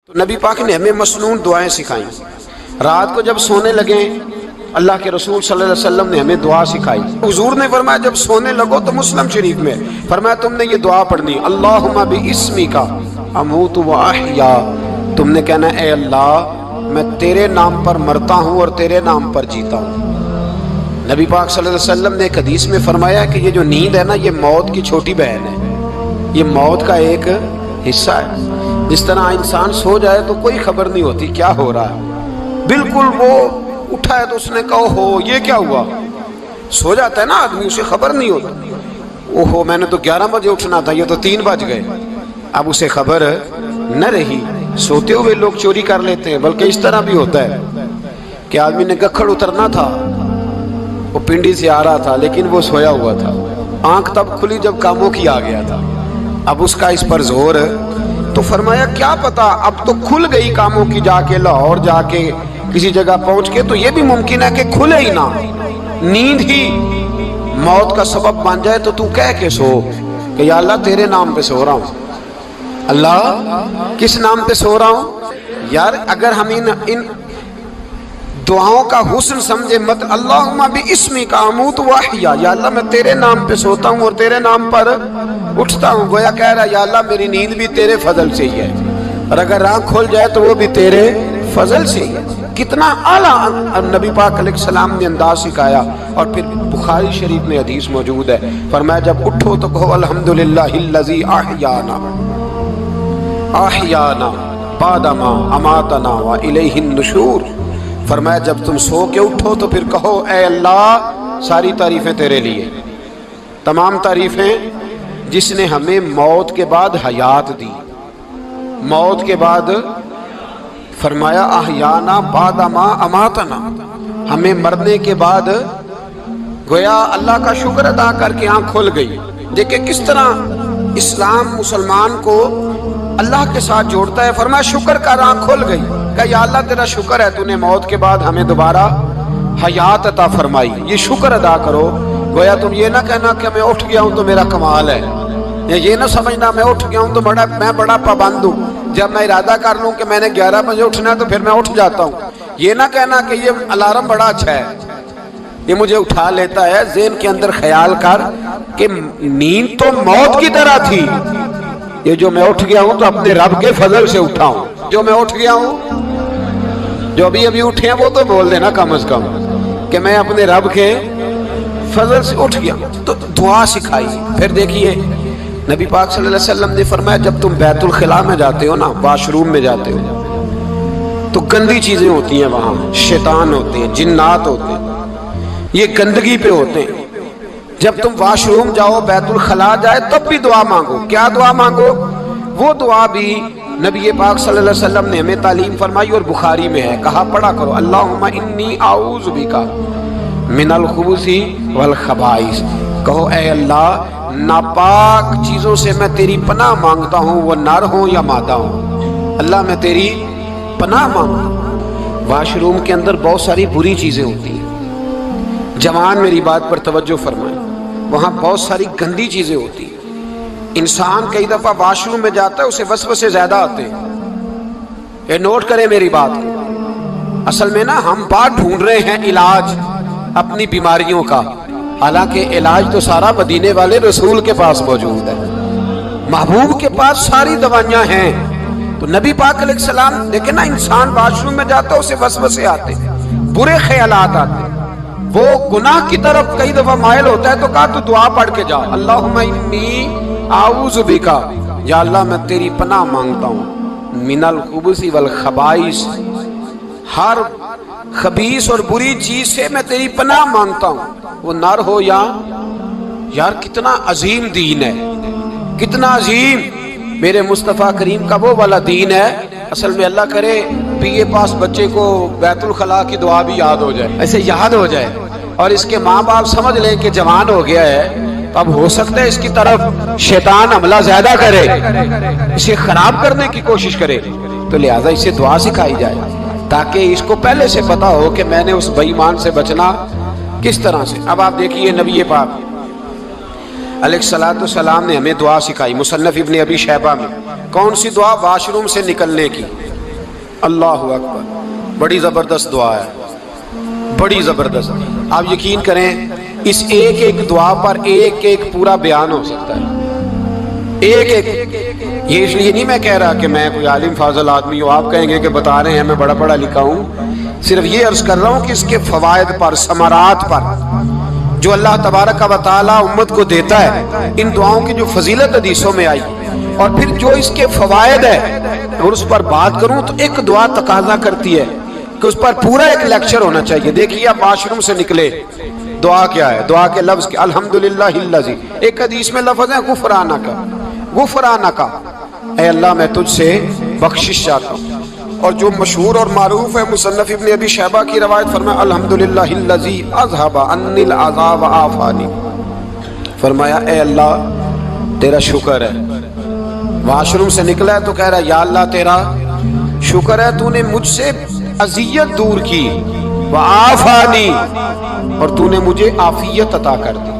تو نبی پاک نے ہمیں مسنون دعائیں سکھائیں. رات کو جب سونے لگیں اللہ کے رسول صلی اللہ علیہ وسلم نے ہمیں دعا سکھائی. حضور نے فرمایا جب سونے لگو تو مسلم شریف میں فرمایا تم نے یہ دعا پڑھنی اللہم باسمک اموت و احیا. تم نے کہنا اے اللہ میں تیرے نام پر مرتا ہوں اور تیرے نام پر جیتا ہوں. نبی پاک صلی اللہ علیہ وسلم نے ایک حدیث میں فرمایا کہ یہ جو نیند ہے نا یہ موت کی چھوٹی بہن ہے, یہ موت کا ایک حصہ ہے. جس طرح انسان سو جائے تو کوئی خبر نہیں ہوتی کیا ہو رہا ہے, بالکل وہ اٹھا ہے تو اس نے کہا ہو یہ کیا ہوا. سو جاتا ہے نا آدمی اسے خبر نہیں ہوتی, اوہو میں نے تو 11 بجے اٹھنا تھا یہ تو 3 بج گئے. اب اسے خبر نہ رہی. سوتے ہوئے لوگ چوری کر لیتے ہیں, بلکہ اس طرح بھی ہوتا ہے کہ آدمی نے گکھڑ اترنا تھا, وہ پنڈی سے آ رہا تھا لیکن وہ سویا ہوا تھا. آنکھ تب کھلی جب کاموں کی آ گیا تھا. اب اس کا اس پر زور تو فرمایا کیا پتا اب تو کھل گئی کاموں کی, جا کے لاہور جا کے کسی جگہ پہنچ کے تو یہ بھی ممکن ہے کہ کھلے ہی نہ, نیند ہی موت کا سبب بن جائے. تو کہہ کے سو کہ یا اللہ تیرے نام پہ سو رہا ہوں. اللہ کس نام پہ سو رہا ہوں یار. اگر ہم ان دعاؤں کا حسن سمجھے مت اللہم باسمک اموت و احیا, یا اللہ میں تیرے نام پہ سوتا ہوں اور تیرے نام پر اٹھتا ہوں. گویا کہہ رہا یا اللہ میری نیند بھی تیرے فضل سے ہی ہے, اور اگر آنکھ کھل جائے تو وہ بھی تیرے فضل سے ہی ہے. کتنا اعلیٰ نبی پاک علیہ السلام نے انداز سکھایا. اور پھر بخاری شریف میں حدیث موجود ہے, فرمایا جب اٹھو تو کہو الحمدللہ الذی احیانا بعد ما اماتنا والیہ النشور. فرمایا جب تم سو کے اٹھو تو پھر کہو اے اللہ ساری تعریفیں تیرے لیے, تمام تعریفیں جس نے ہمیں موت کے بعد حیات دی. موت کے بعد فرمایا احیانا بعد ما اماتنا, ہمیں مرنے کے بعد گویا اللہ کا شکر ادا کر کے آنکھ کھل گئی. دیکھیں کس طرح اسلام مسلمان کو اللہ کے ساتھ جوڑتا ہے. فرمایا شکر کر, آنکھ کھل گئی. کہ یا اللہ تیرا شکر ہے تو نے موت کے بعد ہمیں دوبارہ حیات عطا فرمائی, یہ شکر ادا کرو. گویا تم یہ نہ کہنا کہ میں اٹھ گیا ہوں تو میرا کمال ہے, یہ نہ سمجھنا میں اٹھ گیا ہوں تو میں بڑا پابند ہوں, جب میں ارادہ کر لوں کہ میں نے 11 بجے اٹھنا ہے تو پھر میں اٹھ جاتا ہوں. یہ نہ کہنا کہ یہ الارم بڑا اچھا ہے, یہ مجھے اٹھا لیتا ہے. ذہن کے اندر خیال کر کہ نیند تو موت کی طرح تھی, یہ جو میں اٹھ گیا ہوں تو اپنے رب کے فضل سے اٹھا ہوں. جو میں اٹھ گیا ہوں, جو ابھی اٹھے ہیں وہ تو بول دینا کم از کم کہ میں اپنے رب کے فضل سے اٹھ گیا. تو دعا سکھائی. پھر دیکھیے نبی پاک صلی اللہ علیہ وسلم نے فرمایا جب تم بیت الخلاء میں جاتے ہو نا, واش روم میں جاتے ہو تو گندی چیزیں ہوتی ہیں وہاں, شیطان ہوتے ہیں, جنات ہوتے ہیں, یہ گندگی پہ ہوتے ہیں. جب تم واش روم جاؤ, بیت الخلاء جائے, تب بھی دعا مانگو. کیا دعا مانگو؟ وہ دعا بھی نبی پاک صلی اللہ علیہ وسلم نے ہمیں تعلیم فرمائی اور بخاری میں ہے. کہا پڑھا کرو اللہم انی اعوذ بک من الخبث والخبائث. کہو اے اللہ ناپاک چیزوں سے میں تیری پناہ مانگتا ہوں, وہ نر ہوں یا مادہ ہوں. اللہ میں تیری پناہ مانگتا. واش روم کے اندر بہت ساری بری چیزیں ہوتی ہیں. جوان میری بات پر توجہ فرمائیں, وہاں بہت ساری گندی چیزیں ہوتی ہیں. انسان کئی دفعہ واش روم میں جاتا ہے اسے وسوسے زیادہ آتے ہیں. یہ نوٹ کریں میری بات. اصل میں نا ہم بات ڈھونڈ رہے ہیں علاج اپنی بیماریوں کا, حالانکہ علاج تو سارا مدینے والے رسول کے پاس موجود ہے, محبوب کے پاس ساری دوائیاں ہیں. تو نبی پاک علیہ السلام دیکھیں نا, انسان واش روم میں جاتا ہے اسے وسوسے آتے, برے خیالات آتے, وہ گناہ کی طرف کئی دفعہ مائل ہوتا ہے. تو کہا تو دعا پڑھ کے جا اللہم انی اعوذ بک, یا اللہ میں تیری پناہ مانگتا ہوں من الخبث والخبائث, ہر خبیث اور بری چیز سے میں تیری پناہ مانگتا ہوں, وہ نر ہو یا یار. کتنا عظیم دین ہے, کتنا عظیم میرے مصطفیٰ کریم کا وہ والا دین ہے. اصل میں اللہ کرے پی اے پاس بچے کو بیت الخلاء کی دعا بھی یاد ہو جائے, ایسے یاد ہو جائے, اور اس کے ماں باپ سمجھ لیں کہ جوان ہو گیا ہے, اب ہو سکتا ہے اس کی طرف شیطان حملہ زیادہ کرے, اسے خراب کرنے کی کوشش کرے. تو لہٰذا اسے دعا سکھائی جائے تاکہ اس کو پہلے سے پتا ہو کہ میں نے اس بے ایمان سے بچنا کس طرح سے. اب آپ دیکھیے نبی پاک علیہ السلام نے ہمیں دعا سکھائی. مصنف ابن ابی شیبہ میں کون سی دعا؟ واش روم سے نکلنے کی. اللہ اکبر، بڑی زبردست دعا ہے، بڑی زبردست. آپ یقین کریں اس ایک ایک دعا پر ایک ایک پورا بیان ہو سکتا ہے، ایک ایک. یہ اس لیے نہیں میں کہہ رہا کہ میں کوئی عالم فاضل آدمی ہوں، آپ کہیں گے کہ بتا رہے ہیں میں بڑا پڑھا لکھا ہوں. صرف یہ عرض کر رہا ہوں کہ اس کے فوائد پر، ثمرات پر جو اللہ تبارک و تعالی امت کو دیتا ہے، ان دعاؤں کی جو فضیلت حدیثوں میں آئی، اور پھر جو اس کے فوائد ہے، اور اس پر بات کروں تو ایک دعا تقاضا کرتی ہے کہ اس پر پورا ایک لیکچر ہونا چاہیے. دیکھیے آپ واش روم سے نکلے، دعا کیا ہے؟ دعا کے لفظ کیا؟ الحمدللہ الذی. ایک حدیث میں لفظ ہے غفرانک، غفرانک، اے اللہ میں تجھ سے بخشش چاہتا ہوں. اور جو مشہور اور معروف ہے مصنف ابن ابی شیبہ کی روایت، فرمایا الحمدللہ الذی اذھب عنی العذاب وعافانی. فرمایا اے اللہ تیرا شکر ہے. واش روم سے نکلا ہے تو کہہ رہا ہے یا اللہ تیرا شکر ہے تو نے مجھ سے اذیت دور کی، وعافانی، اور تو نے مجھے عافیت عطا کر دی.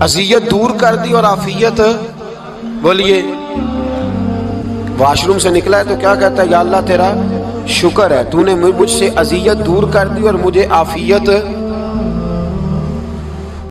اذیت دور کر دی اور عافیت. بولیے، واش روم سے نکلا ہے تو کیا کہتا ہے؟ یا اللہ تیرا شکر ہے تو نے مجھ سے اذیت دور کر دی اور مجھے عافیت